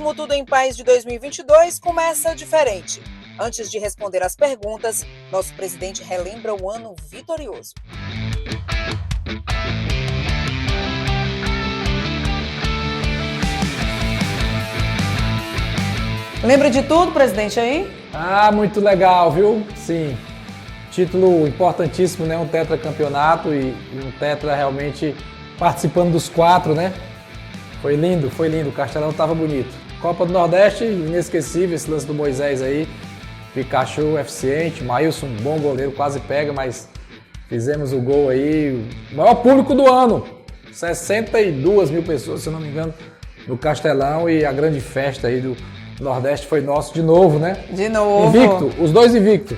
último Tudo em Paz de 2022 começa diferente. Antes de responder às perguntas, nosso presidente relembra o ano vitorioso. Lembra de tudo, presidente, aí? Muito legal, viu? Sim. Título importantíssimo, né? Um tetracampeonato e um tetra realmente participando dos 4, né? Foi lindo. O Castelão tava bonito. Copa do Nordeste, inesquecível esse lance do Moisés aí. Pikachu eficiente, Maílson, bom goleiro, quase pega, mas fizemos o gol aí. O maior público do ano. 62 mil pessoas, se eu não me engano, no Castelão, e a grande festa aí do Nordeste foi nosso de novo, né? De novo. Invicto, os dois invictos.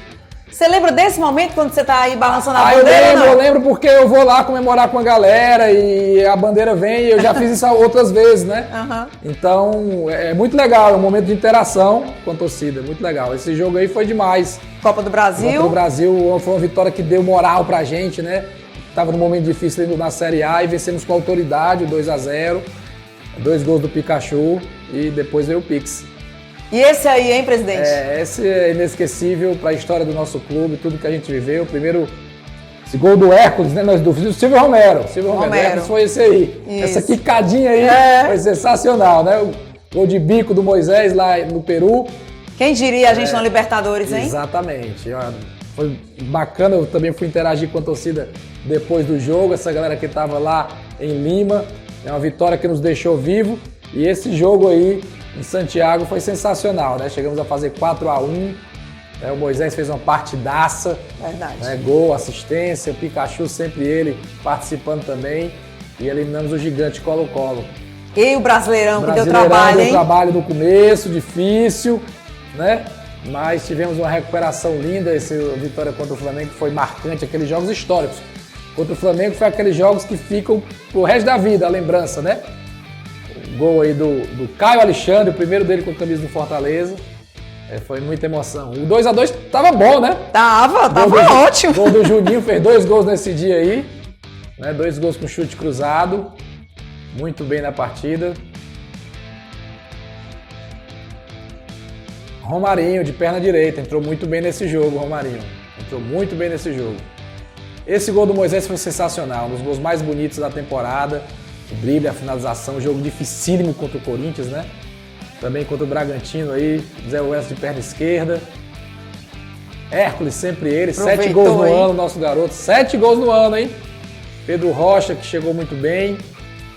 Você lembra desse momento quando você tá aí balançando a bandeira? Eu lembro porque eu vou lá comemorar com a galera e a bandeira vem, e eu já fiz isso outras vezes, né? Uhum. Então é muito legal, é um momento de interação com a torcida, muito legal. Esse jogo aí foi demais. Copa do Brasil. Copa do Brasil foi uma vitória que deu moral pra gente, né? Tava num momento difícil na Série A e vencemos com autoridade, 2-0, 2 gols do Pikachu e depois veio o Pix. E esse aí, hein, presidente? Esse é inesquecível para a história do nosso clube, tudo que a gente viveu. Primeiro, esse gol do Hércules, né? Nós do Silvio Romero. Hércules foi esse aí. Isso. Essa quicadinha aí foi sensacional, né? O gol de bico do Moisés lá no Peru. Quem diria a gente na Libertadores, hein? Exatamente. Foi bacana, eu também fui interagir com a torcida depois do jogo, essa galera que estava lá em Lima. É uma vitória que nos deixou vivo. E esse jogo aí em Santiago foi sensacional, né? Chegamos a fazer 4-1, né? O Moisés fez uma partidaça. Verdade. Né? Gol, assistência, o Pikachu sempre ele participando também. E eliminamos o gigante Colo-Colo. E o Brasileirão que deu trabalho, hein? Deu trabalho no começo, difícil, né? Mas tivemos uma recuperação linda, essa vitória contra o Flamengo que foi marcante, aqueles jogos históricos. Contra o Flamengo foi aqueles jogos que ficam pro resto da vida, a lembrança, né? Gol aí do Caio Alexandre, o primeiro dele com a camisa do Fortaleza. Foi muita emoção. O 2-2 tava bom, né? Tava ótimo. O gol do Juninho fez 2 gols nesse dia aí. Né? 2 gols com chute cruzado. Muito bem na partida. Romarinho, de perna direita. Entrou muito bem nesse jogo, Romarinho. Entrou muito bem nesse jogo. Esse gol do Moisés foi sensacional. Um dos gols mais bonitos da temporada. O drible, a finalização, jogo dificílimo contra o Corinthians, né? Também contra o Bragantino aí, Zé Welles de perna esquerda. Hércules, sempre ele, 7 gols no ano, nosso garoto. 7 gols no ano, hein? Pedro Rocha, que chegou muito bem.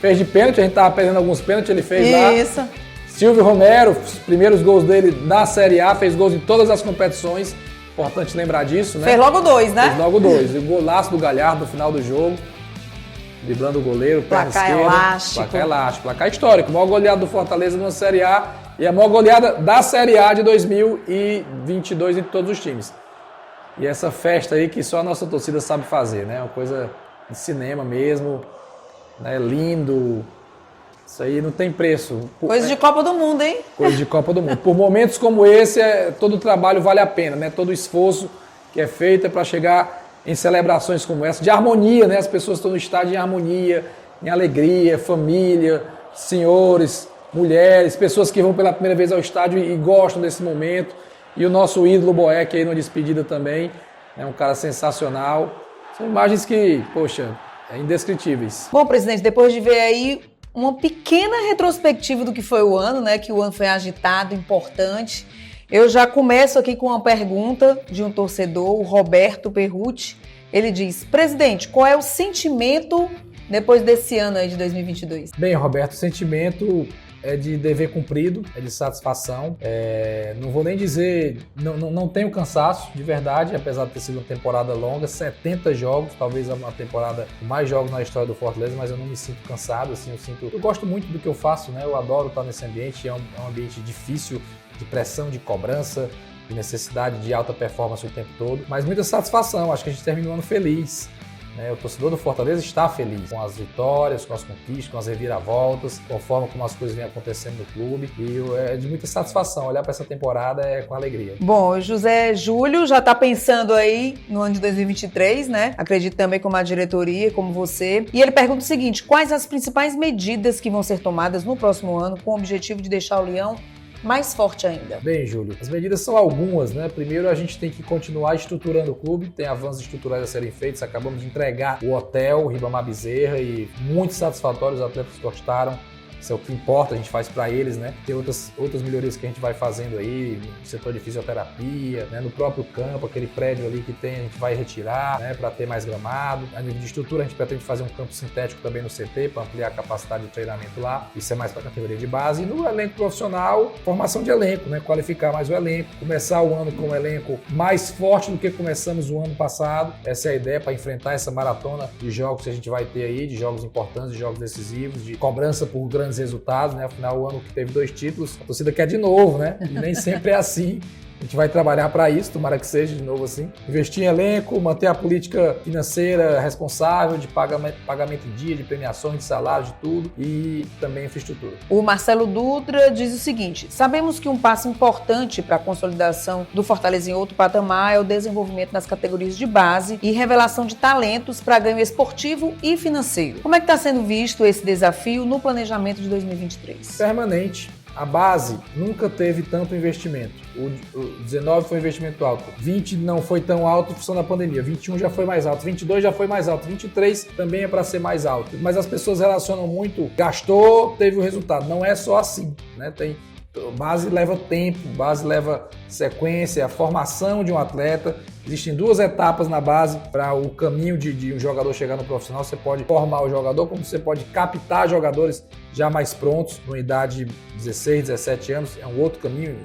Fez de pênalti, a gente tava perdendo alguns pênaltis, ele fez lá. Isso. Silvio Romero, os primeiros gols dele na Série A, fez gols em todas as competições. Importante lembrar disso, né? Fez logo 2, né? Fez logo 2. O golaço do Galhardo no final do jogo. Driblando o goleiro, perna esquerda. Placar elástico. Placar histórico. Maior goleada do Fortaleza na Série A e a maior goleada da Série A de 2022 entre todos os times. E essa festa aí que só a nossa torcida sabe fazer, né? Uma coisa de cinema mesmo, né? Lindo. Isso aí não tem preço. Coisa de Copa do Mundo, hein? Coisa de Copa do Mundo. Por momentos como esse, todo o trabalho vale a pena, né? Todo o esforço que é feito é para chegar em celebrações como essa, de harmonia, né? As pessoas estão no estádio em harmonia, em alegria, família, senhores, mulheres, pessoas que vão pela primeira vez ao estádio e gostam desse momento. E o nosso ídolo Boeck aí na despedida também, é um cara sensacional. São imagens que, poxa, indescritíveis. Bom, presidente, depois de ver aí uma pequena retrospectiva do que foi o ano, né? Que o ano foi agitado, importante. Eu já começo aqui com uma pergunta de um torcedor, o Roberto Perrucci. Ele diz: presidente, qual é o sentimento depois desse ano aí de 2022? Bem, Roberto, o sentimento é de dever cumprido, é de satisfação. Não vou nem dizer, não tenho cansaço, de verdade, apesar de ter sido uma temporada longa, 70 jogos, talvez uma temporada com mais jogos na história do Fortaleza, mas eu não me sinto cansado, assim, eu gosto muito do que eu faço, né? Eu adoro estar nesse ambiente, é um ambiente difícil, de pressão, de cobrança, de necessidade de alta performance o tempo todo, mas muita satisfação, acho que a gente termina o ano feliz, né? O torcedor do Fortaleza está feliz com as vitórias, com as conquistas, com as reviravoltas, com a forma como as coisas vêm acontecendo no clube. E é de muita satisfação olhar para essa temporada com alegria. Bom, o José Júlio já está pensando aí no ano de 2023, né? Acredito também como a diretoria, como você. E ele pergunta o seguinte: quais as principais medidas que vão ser tomadas no próximo ano com o objetivo de deixar o Leão mais forte ainda? Bem, Júlio, as medidas são algumas, né? Primeiro, a gente tem que continuar estruturando o clube, tem avanços estruturais a serem feitos, acabamos de entregar o hotel Ribamar Bezerra e muito satisfatório, os atletas gostaram. Isso é o que importa, a gente faz para eles, né? Tem outras melhorias que a gente vai fazendo aí, no setor de fisioterapia, né? No próprio campo, aquele prédio ali que tem, a gente vai retirar, né? Para ter mais gramado. A nível de estrutura, a gente pretende fazer um campo sintético também no CT, para ampliar a capacidade de treinamento lá. Isso é mais para a categoria de base. E no elenco profissional, formação de elenco, né? Qualificar mais o elenco, começar o ano com um elenco mais forte do que começamos o ano passado. Essa é a ideia para enfrentar essa maratona de jogos que a gente vai ter aí, de jogos importantes, de jogos decisivos, de cobrança por grandes resultados, né? Afinal, o ano que teve 2 títulos, a torcida quer de novo, né? E nem sempre é assim. A gente vai trabalhar para isso, tomara que seja de novo assim. Investir em elenco, manter a política financeira responsável de pagamento em dia, de premiações, de salários, de tudo, e também infraestrutura. O Marcelo Dutra diz o seguinte: sabemos que um passo importante para a consolidação do Fortaleza em outro patamar é o desenvolvimento das categorias de base e revelação de talentos para ganho esportivo e financeiro. Como é que está sendo visto esse desafio no planejamento de 2023? Permanente. A base nunca teve tanto investimento. O 19 foi um investimento alto. 20 não foi tão alto em função da pandemia. 21 já foi mais alto. 22 já foi mais alto. 23 também é para ser mais alto. Mas as pessoas relacionam muito. Gastou, teve o resultado. Não é só assim, né? Base leva tempo, base leva sequência, a formação de um atleta. Existem 2 etapas na base para o caminho de um jogador chegar no profissional. Você pode formar o jogador, como você pode captar jogadores já mais prontos, numa idade de 16, 17 anos. É um outro caminho,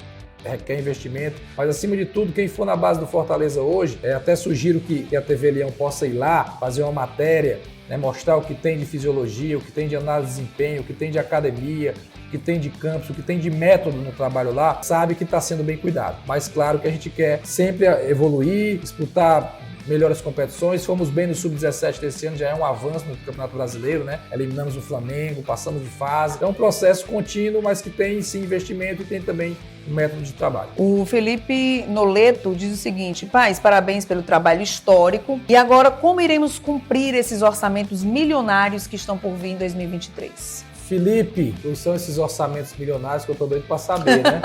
requer investimento. Mas acima de tudo, quem for na base do Fortaleza hoje, até sugiro que a TV Leão possa ir lá, fazer uma matéria, né, mostrar o que tem de fisiologia, o que tem de análise de desempenho, o que tem de academia, o que tem de campus, o que tem de método no trabalho lá, sabe que está sendo bem cuidado. Mas claro que a gente quer sempre evoluir, disputar melhores competições. Fomos bem no Sub-17 desse ano, já é um avanço no Campeonato Brasileiro, né? Eliminamos o Flamengo, passamos de fase. É um processo contínuo, mas que tem sim investimento e tem também um método de trabalho. O Felipe Noleto diz o seguinte: pais, parabéns pelo trabalho histórico. E agora, como iremos cumprir esses orçamentos milionários que estão por vir em 2023? Felipe, quais são esses orçamentos milionários que eu tô doido para saber, né?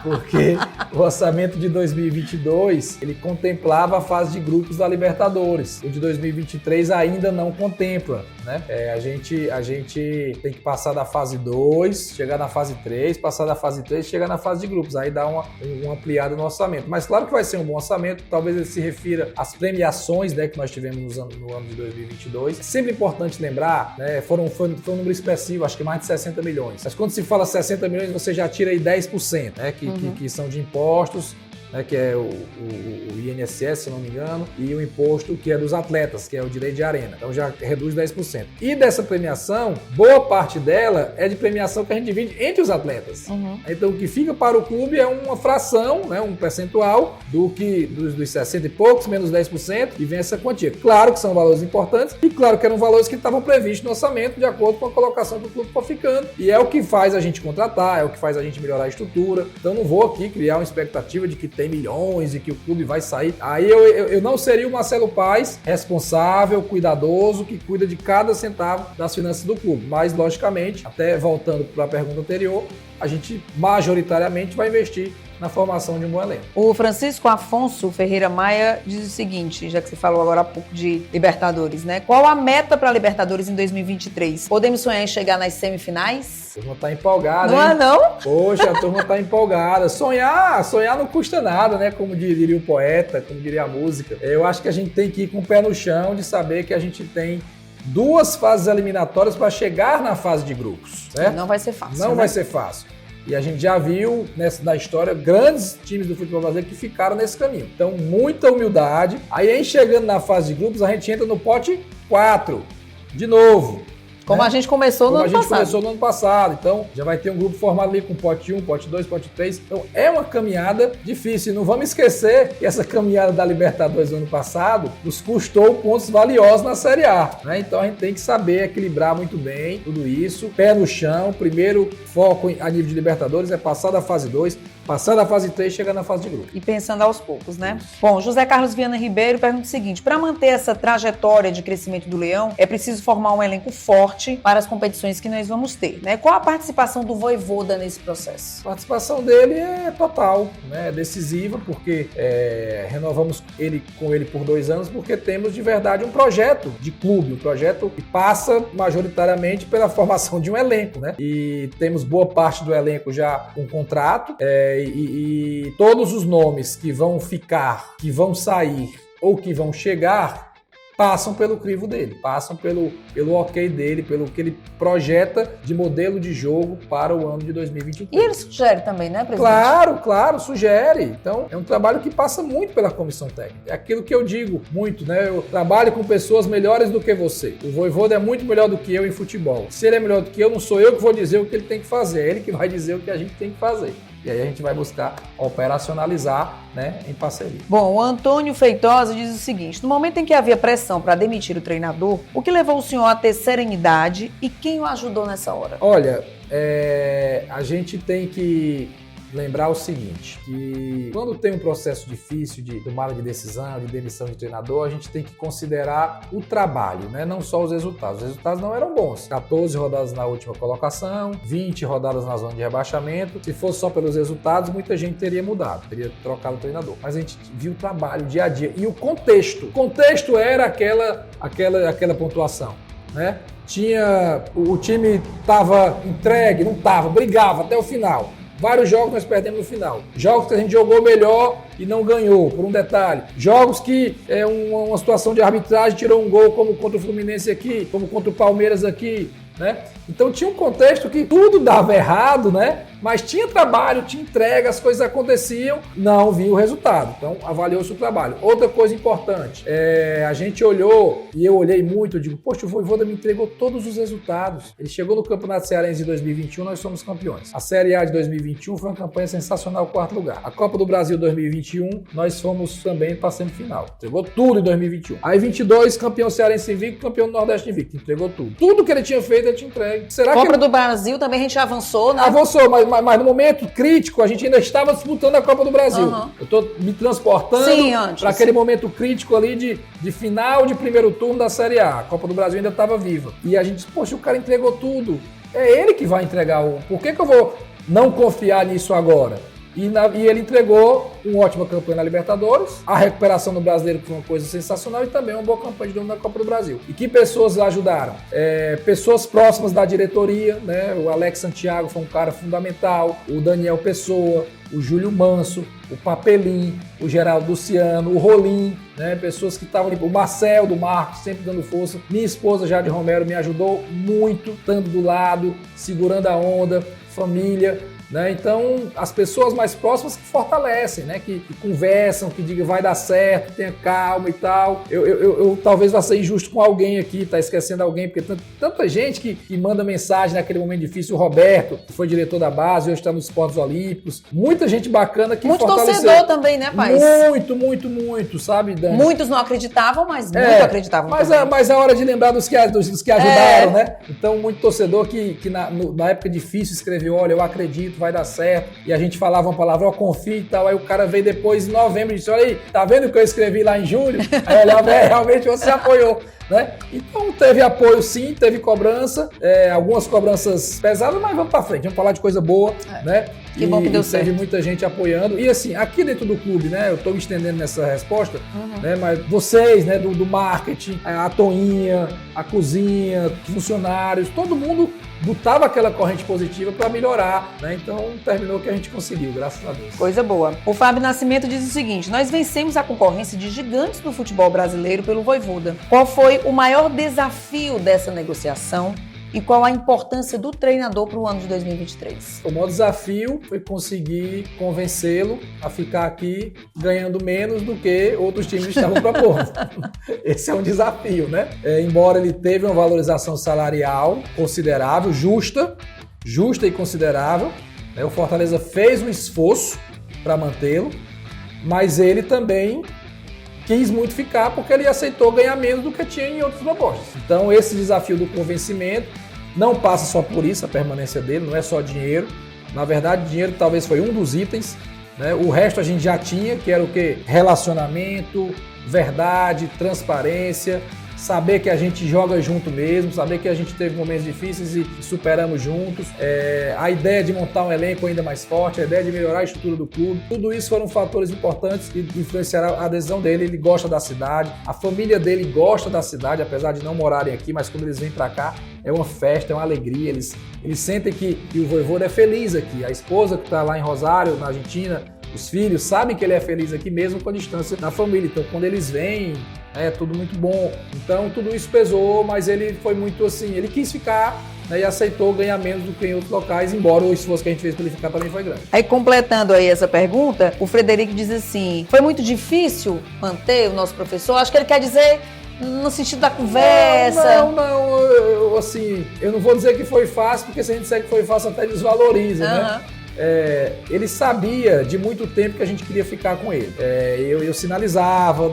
Porque o orçamento de 2022, ele contemplava a fase de grupos da Libertadores. O de 2023 ainda não contempla, né? A gente tem que passar da fase 2, chegar na fase 3, passar da fase 3, chegar na fase de grupos. Aí dá uma ampliada no orçamento. Mas claro que vai ser um bom orçamento, talvez ele se refira às premiações, né, que nós tivemos no ano de 2022. É sempre importante lembrar, né, foi um número expressivo, acho que mais de 60 milhões. Mas quando se fala 60 milhões, você já tira aí 10%, né, que são de impostos, né, que é o INSS, se não me engano, e o imposto que é dos atletas, que é o direito de arena. Então já reduz 10%. E dessa premiação, boa parte dela é de premiação que a gente divide entre os atletas. Então o que fica para o clube é uma fração, né, um percentual dos 60 e poucos, menos 10%, e vem essa quantia. Claro que são valores importantes, e claro que eram valores que estavam previstos no orçamento, de acordo com a colocação que o clube for ficando. E é o que faz a gente contratar, é o que faz a gente melhorar a estrutura. Então não vou aqui criar uma expectativa de que tem milhões e que o clube vai sair. Aí eu não seria o Marcelo Paes, responsável, cuidadoso, que cuida de cada centavo das finanças do clube. Mas, logicamente, até voltando para a pergunta anterior, a gente majoritariamente vai investir na formação de um bom elenco. O Francisco Afonso Ferreira Maia diz o seguinte, já que você falou agora há pouco de Libertadores, né? Qual a meta para a Libertadores em 2023? Podemos sonhar em chegar nas semifinais? A turma tá empolgada, não hein? É não? Poxa, a turma tá empolgada. Sonhar não custa nada, né? Como diria o poeta, como diria a música. Eu acho que a gente tem que ir com o pé no chão de saber que a gente tem 2 fases eliminatórias para chegar na fase de grupos, né? Não vai ser fácil. Não vai ser fácil. E a gente já viu na história grandes times do futebol brasileiro que ficaram nesse caminho. Então, muita humildade. Aí, chegando na fase de grupos, a gente entra no pote 4. De novo. Como a gente começou no ano passado. Como a gente começou no ano passado. Então, já vai ter um grupo formado ali com pote 1, pote 2, pote 3. Então, é uma caminhada difícil. E não vamos esquecer que essa caminhada da Libertadores do ano passado nos custou pontos valiosos na Série A, né? Então, a gente tem que saber equilibrar muito bem tudo isso. Pé no chão. Primeiro foco a nível de Libertadores é passar da fase 2, passar da fase 3 e chegar na fase de grupo. E pensando aos poucos, né? Bom, José Carlos Viana Ribeiro pergunta o seguinte: para manter essa trajetória de crescimento do Leão, é preciso formar um elenco forte para as competições que nós vamos ter, né? Qual a participação do Vojvoda nesse processo? A participação dele é total, né? É decisiva, porque renovamos com ele por 2 anos, porque temos de verdade um projeto de clube, um projeto que passa majoritariamente pela formação de um elenco, né? E temos boa parte do elenco já com contrato, e todos os nomes que vão ficar, que vão sair ou que vão chegar passam pelo crivo dele, passam pelo ok dele, pelo que ele projeta de modelo de jogo para o ano de 2023. E ele sugere também, né, presidente? Claro, sugere. Então, é um trabalho que passa muito pela comissão técnica. É aquilo que eu digo muito, né? Eu trabalho com pessoas melhores do que você. O Vojvoda é muito melhor do que eu em futebol. Se ele é melhor do que eu, não sou eu que vou dizer o que ele tem que fazer, é ele que vai dizer o que a gente tem que fazer. E aí a gente vai buscar operacionalizar, né, em parceria. Bom, o Antônio Feitosa diz o seguinte: no momento em que havia pressão para demitir o treinador, o que levou o senhor a ter serenidade e quem o ajudou nessa hora? Olha, a gente tem que lembrar o seguinte, que quando tem um processo difícil de tomada de decisão, de demissão de treinador, a gente tem que considerar o trabalho, né? Não só os resultados. Os resultados não eram bons. 14 rodadas na última colocação, 20 rodadas na zona de rebaixamento. Se fosse só pelos resultados, muita gente teria mudado, teria trocado o treinador. Mas a gente viu o trabalho, dia a dia. E o contexto. O contexto era aquela pontuação, né? O time estava entregue, não estava, brigava até o final. Vários jogos nós perdemos no final. Jogos que a gente jogou melhor e não ganhou, por um detalhe. Jogos que uma situação de arbitragem tirou um gol, como contra o Fluminense aqui, como contra o Palmeiras aqui, né? Então tinha um contexto que tudo dava errado, né? Mas tinha trabalho, tinha entrega, as coisas aconteciam, não vinha o resultado. Então avaliou-se o trabalho. Outra coisa importante, a gente olhou, e eu olhei muito, eu digo, poxa, o Vojvoda me entregou todos os resultados. Ele chegou no Campeonato Cearense de 2021, nós somos campeões. A Série A de 2021 foi uma campanha sensacional, 4º lugar. A Copa do Brasil 2021, nós fomos também para a semifinal. Entregou tudo em 2021. Aí 22, campeão cearense invicto, campeão do Nordeste invicto. Entregou tudo. Tudo que ele tinha feito, ele tinha entregue. Será Copa que do Brasil também a gente avançou, né? Avançou, mas no momento crítico a gente ainda estava disputando a Copa do Brasil. Uhum. Eu estou me transportando para aquele momento crítico ali de final de primeiro turno da Série A. A Copa do Brasil ainda estava viva. E a gente disse, poxa, o cara entregou tudo. É ele que vai entregar o... Por que eu vou não confiar nisso agora? E ele entregou uma ótima campanha na Libertadores, a recuperação do Brasileiro, que foi uma coisa sensacional, e também uma boa campanha de domínio na Copa do Brasil. E que pessoas ajudaram? Pessoas próximas da diretoria, né? O Alex Santiago foi um cara fundamental, o Daniel Pessoa, o Júlio Manso, o Papelim, o Geraldo Luciano, o Rolim, né? Pessoas que estavam ali, o Marcel do Marcos, sempre dando força. Minha esposa, Jade Romero, me ajudou muito, estando do lado, segurando a onda, família, né? Então, as pessoas mais próximas que fortalecem, né? Que conversam, que digam vai dar certo, tenha calma e tal. Eu talvez vá ser injusto com alguém aqui, tá esquecendo alguém, porque tanta gente que manda mensagem naquele momento difícil. O Roberto, que foi diretor da base, hoje está nos Esportes Olímpicos. Muita gente bacana que fortaleceu. Muito torcedor também, né, pai? Muito, sabe, Dani? Muitos não acreditavam, mas muito acreditavam também. Mas é hora de lembrar dos que ajudaram, né? Então, muito torcedor que na época difícil escreveu, olha, eu acredito, vai dar certo, e a gente falava uma palavra, ó, confia e tal, aí o cara veio depois em novembro e disse, olha aí, tá vendo o que eu escrevi lá em julho? Aí eu olhava, realmente você apoiou, né? Então teve apoio sim, teve cobrança, algumas cobranças pesadas, mas vamos pra frente, vamos falar de coisa boa, né? Que bom que deu certo. Teve muita gente apoiando, e assim, aqui dentro do clube, né, eu tô me estendendo nessa resposta, né, mas vocês, né, do marketing, a Toinha, a cozinha, funcionários, todo mundo botava aquela corrente positiva para melhorar, né? Então terminou que a gente conseguiu, graças a Deus. Coisa boa. O Fábio Nascimento diz o seguinte: nós vencemos a concorrência de gigantes do futebol brasileiro pelo Vojvoda. Qual foi o maior desafio dessa negociação e qual a importância do treinador para o ano de 2023? O maior desafio foi conseguir convencê-lo a ficar aqui ganhando menos do que outros times estavam propondo. Esse é um desafio, né? Embora ele teve uma valorização salarial considerável, justa e considerável, né? O Fortaleza fez um esforço para mantê-lo, mas ele também quis muito ficar porque ele aceitou ganhar menos do que tinha em outras propostas. Então esse desafio do convencimento não passa só por isso, a permanência dele, não é só dinheiro. Na verdade, dinheiro talvez foi um dos itens, né? O resto a gente já tinha, que era o quê? Relacionamento, verdade, transparência, saber que a gente joga junto mesmo, saber que a gente teve momentos difíceis e superamos juntos, a ideia de montar um elenco ainda mais forte, a ideia de melhorar a estrutura do clube, tudo isso foram fatores importantes que influenciaram a adesão dele. Ele gosta da cidade, a família dele gosta da cidade, apesar de não morarem aqui, mas quando eles vêm para cá, é uma festa, é uma alegria, eles sentem que o Vojvoda é feliz aqui, a esposa que está lá em Rosário, na Argentina, os filhos sabem que ele é feliz aqui mesmo com a distância da família, então quando eles vêm, é tudo muito bom. Então tudo isso pesou, mas ele foi muito assim, ele quis ficar, né, e aceitou ganhar menos do que em outros locais, embora o esforço que a gente fez para ele ficar também foi grande. Aí completando aí essa pergunta, o Frederico diz assim, foi muito difícil manter o nosso professor? Acho que ele quer dizer no sentido da conversa. Não, eu não vou dizer que foi fácil, porque se a gente disser que foi fácil até desvaloriza, né? Ele sabia de muito tempo que a gente queria ficar com ele. Eu sinalizava,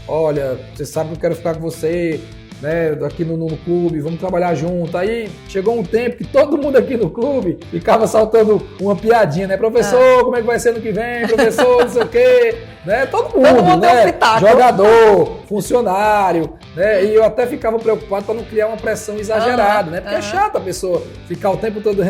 olha, você sabe que eu quero ficar com você, né, aqui no clube, vamos trabalhar junto. Aí chegou um tempo que todo mundo aqui no clube ficava saltando uma piadinha, né? Professor, como é que vai ser ano que vem? Professor, não sei o quê. Né? Todo mundo, né? Jogador, funcionário, né? E eu até ficava preocupado para não criar uma pressão exagerada, né? Porque é chato a pessoa ficar o tempo todo...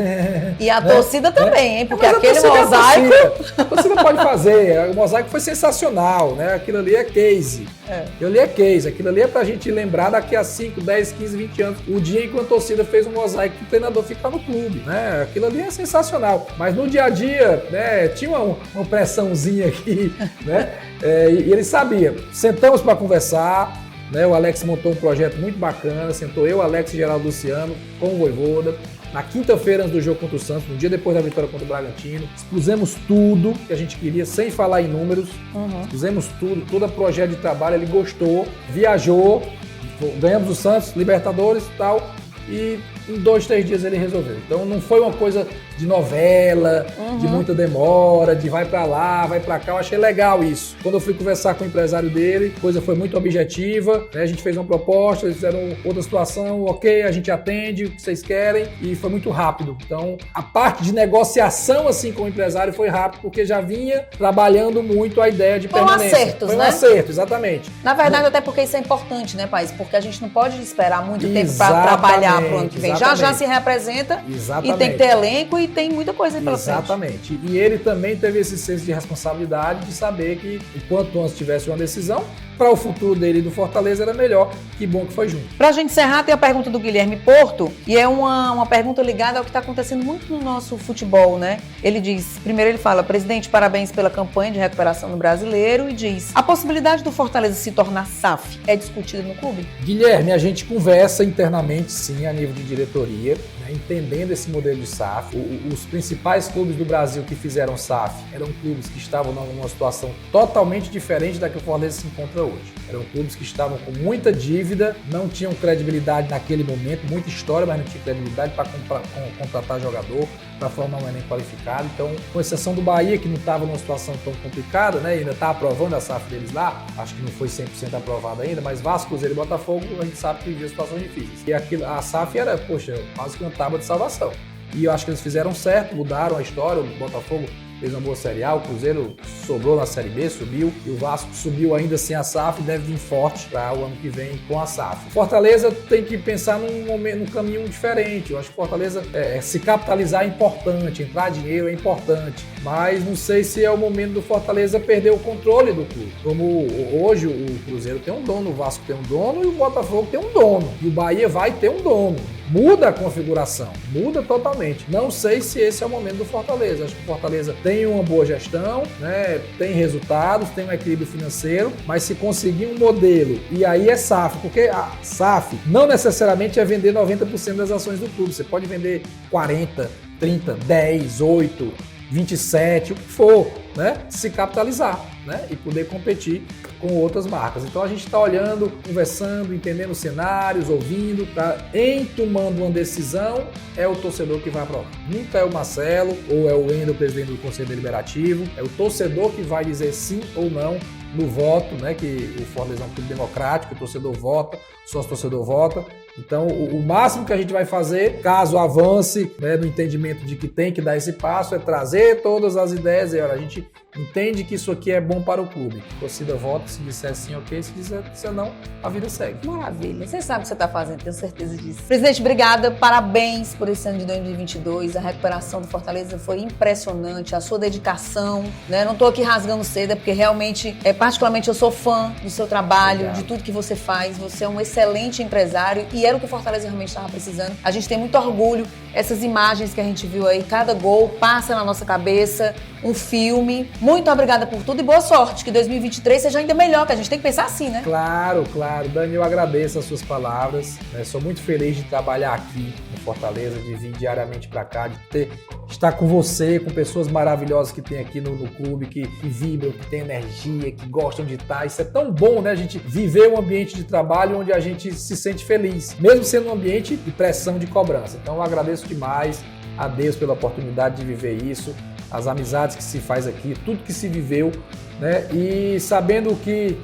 E a torcida também, hein? Porque mas aquele mosaico... A torcida pode fazer. O mosaico foi sensacional, né? Aquilo ali é case. Aquilo ali é case. Aquilo ali é pra gente lembrar daqui a 5, 10, 15, 20 anos. O dia em que a torcida fez um mosaico que o treinador fica no clube, né? Aquilo ali é sensacional. Mas no dia a dia, né? Tinha uma pressãozinha aqui, né? E ele sabia. Sentamos para conversar, né? O Alex montou um projeto muito bacana. Sentou eu, Alex e Geraldo Luciano com o Vojvoda. Na quinta-feira, antes do jogo contra o Santos, no dia depois da vitória contra o Bragantino, expusemos tudo que a gente queria, sem falar em números. Expusemos tudo, todo o projeto de trabalho. Ele gostou, viajou, ganhamos o Santos, Libertadores e tal. E em 2, 3 dias ele resolveu. Então não foi uma coisa de novela, de muita demora, de vai pra lá, vai pra cá. Eu achei legal isso. Quando eu fui conversar com o empresário dele, a coisa foi muito objetiva, né? A gente fez uma proposta, eles fizeram outra situação, ok, a gente atende o que vocês querem, e foi muito rápido. Então a parte de negociação assim com o empresário foi rápido, porque já vinha trabalhando muito a ideia de permanência. Foi um acerto, exatamente. Na verdade, até porque isso é importante, né, País? Porque a gente não pode esperar muito tempo para trabalhar pro ano que vem. Já se representa. Exatamente. E tem que ter elenco e tem muita coisa aí pela frente. Exatamente. E ele também teve esse senso de responsabilidade de saber que, enquanto antes tivesse uma decisão, para o futuro dele e do Fortaleza era melhor. Que bom que foi junto. Para a gente encerrar, tem a pergunta do Guilherme Porto, e é uma pergunta ligada ao que está acontecendo muito no nosso futebol, né? Ele diz, primeiro ele fala, presidente, parabéns pela campanha de recuperação do Brasileiro, e diz, a possibilidade do Fortaleza se tornar SAF é discutida no clube? Guilherme, a gente conversa internamente, sim, a nível de diretoria, né, entendendo esse modelo de SAF. Os principais clubes do Brasil que fizeram SAF eram clubes que estavam numa situação totalmente diferente da que o Fortaleza se encontra hoje. Eram clubes que estavam com muita dívida, não tinham credibilidade naquele momento, muita história, mas não tinha credibilidade para contratar jogador, para formar um elenco qualificado. Então, com exceção do Bahia, que não estava numa situação tão complicada, né, ainda está aprovando a SAF deles lá, acho que não foi 100% aprovada ainda, mas Vasco, Cruzeiro e Botafogo, a gente sabe que vivia situações difíceis. E a SAF era, quase que uma tábua de salvação. E eu acho que eles fizeram certo, mudaram a história, o Botafogo fez uma boa Série A, o Cruzeiro sobrou na Série B, subiu, e o Vasco subiu ainda sem a SAF e deve vir forte para o ano que vem com a SAF. Fortaleza tem que pensar num caminho diferente. Eu acho que Fortaleza se capitalizar é importante, entrar dinheiro é importante, mas não sei se é o momento do Fortaleza perder o controle do clube. Como hoje o Cruzeiro tem um dono, o Vasco tem um dono e o Botafogo tem um dono, e o Bahia vai ter um dono. muda a configuração, muda totalmente. Não sei se esse é o momento do Fortaleza. Acho que o Fortaleza tem uma boa gestão, né? Tem resultados, tem um equilíbrio financeiro, mas se conseguir um modelo, e aí é SAF, porque a SAF não necessariamente é vender 90% das ações do clube. Você pode vender 40, 30, 10, 8, 27, o que for, né? Se capitalizar, né? E poder competir com outras marcas. Então a gente está olhando, conversando, entendendo cenários, ouvindo, tá tomando uma decisão, é o torcedor que vai aprovar. Nunca é o Marcelo ou é o Wendel, presidente do Conselho Deliberativo, é o torcedor que vai dizer sim ou não no voto, né? Que o Fortaleza é um clube democrático, o torcedor vota, o sócio-torcedor vota. Então, o máximo que a gente vai fazer, caso avance, né, no entendimento de que tem que dar esse passo, é trazer todas as ideias e, olha, a gente entende que isso aqui é bom para o clube. A torcida vota, se disser sim, ok, se disser não, a vida segue. Maravilha. Você sabe o que você está fazendo, tenho certeza disso. Presidente, obrigada. Parabéns por esse ano de 2022. A recuperação do Fortaleza foi impressionante, a sua dedicação, né? Não estou aqui rasgando seda, porque realmente, particularmente, eu sou fã do seu trabalho, Obrigado. De tudo que você faz. Você é um excelente empresário e era o que o Fortaleza realmente estava precisando. A gente tem muito orgulho. Essas imagens que a gente viu aí, cada gol passa na nossa cabeça, um filme. Muito obrigada por tudo e boa sorte, que 2023 seja ainda melhor, que a gente tem que pensar assim, né? Claro, claro. Dani, eu agradeço as suas palavras. Sou muito feliz de trabalhar aqui no Fortaleza, de vir diariamente para cá, de estar com você, com pessoas maravilhosas que tem aqui no clube, que vibram, que tem energia, que gostam de estar. Isso é tão bom, né? A gente viver um ambiente de trabalho onde a gente se sente feliz, mesmo sendo um ambiente de pressão, de cobrança. Então eu agradeço demais a Deus pela oportunidade de viver isso, as amizades que se faz aqui, tudo que se viveu, né? E sabendo que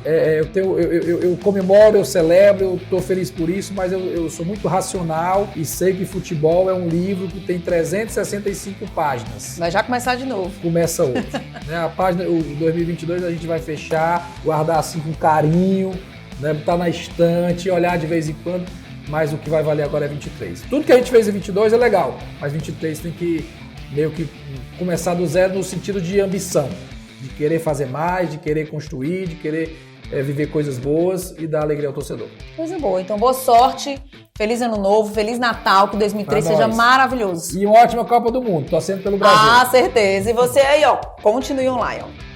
eu comemoro, eu celebro, eu estou feliz por isso, mas eu sou muito racional e sei que futebol é um livro que tem 365 páginas. Vai já começar de novo. Começa outro. Né? A página, o 2022 a gente vai fechar, guardar assim com carinho, né? Botar na estante, olhar de vez em quando, mas o que vai valer agora é 23. Tudo que a gente fez em 22 é legal, mas 23 tem que meio que começar do zero no sentido de ambição, de querer fazer mais, de querer construir, de querer viver coisas boas e dar alegria ao torcedor. Coisa boa. Então, boa sorte, feliz ano novo, feliz Natal, que 2003 seja maravilhoso. E uma ótima Copa do Mundo, torcendo pelo Brasil. Ah, certeza. E você aí, ó, continue online, ó.